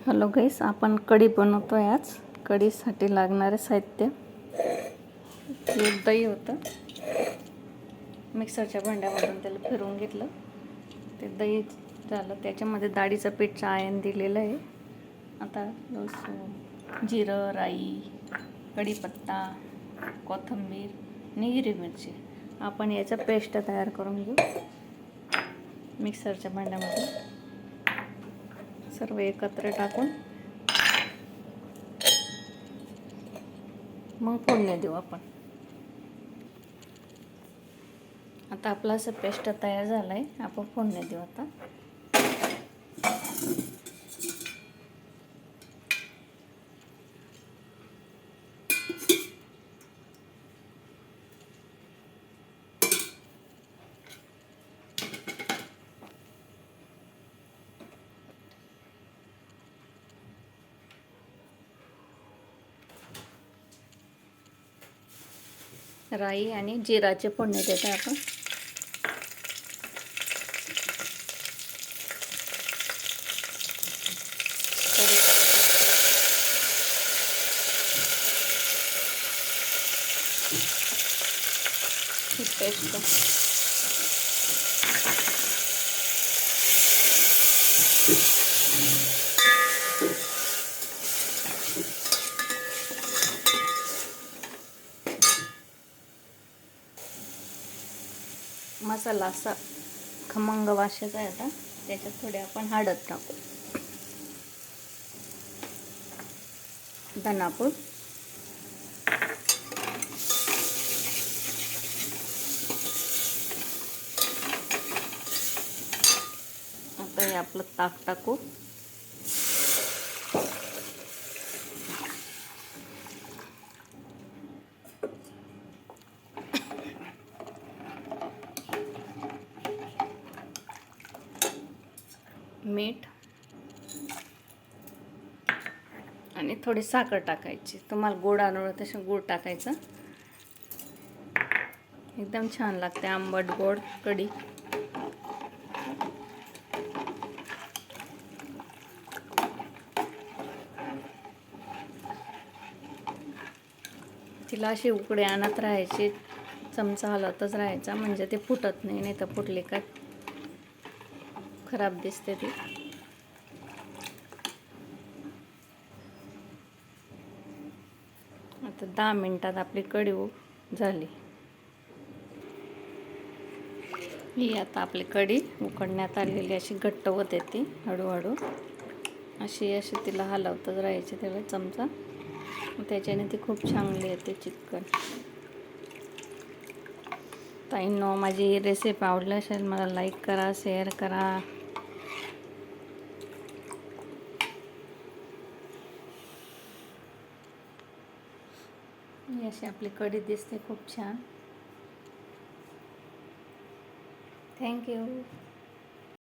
Hello गाईस, आपण कढी बनवतोय आज. कढीसाठी लागणारे साहित्य: दही होतं, मिक्सरच्या भांड्यामधून त्याला फिरवून घेतलं. ते दही झालं, त्याच्यामध्ये डाळीचं पीठ चाळण दिलेलं आहे. आता लसूण, जिरं, राई, कढीपत्ता, कोथिंबीर आणि हिरवी मिरची आपण याचं पेस्ट तयार करून घेऊ. मिक्सरच्या भांड्यामध्ये सर्व एकत्र टाकून मग फोडणी देऊ आपण. आता आपला असं पेस्ट तयार झालं आहे. आपण फोडणी देऊ आता. राई आणि जिराचे फोडणी देतो आपण. पेस्ट मसाला असा खमंग वासाचा आहे. आता त्याच्यात थोडे आपण हळद टाकू, धनापूड, आता हे आपलं ताक टाकू, मीठ आणि थोडी साखर टाकायची. तुम्हाला गोड आणवलं तसं गोड टाकायचं. एकदम छान लागते आंबट गोड कढी. तिला अशी उकळी आणत राहायची, चमचा हलवतच राहायचा, म्हणजे ते फुटत नाही. नाही तर फुटले का खराब दिसते ती. आता 10 मिनिटात आपली कढी झाली. ही आता आपली कढी उकडण्यात आलेली अशी घट्ट होत येते. हळूहळू अशी तिला हलवतच राहायची त्याला चमचा. त्याच्याने ती खूप चांगली येते चिकन. ताईंनो, माझी रेसिपी आवडली असेल मला लाईक करा, शेअर करा. अशी आपली कढी दिसते खूप छान. थँक्यू.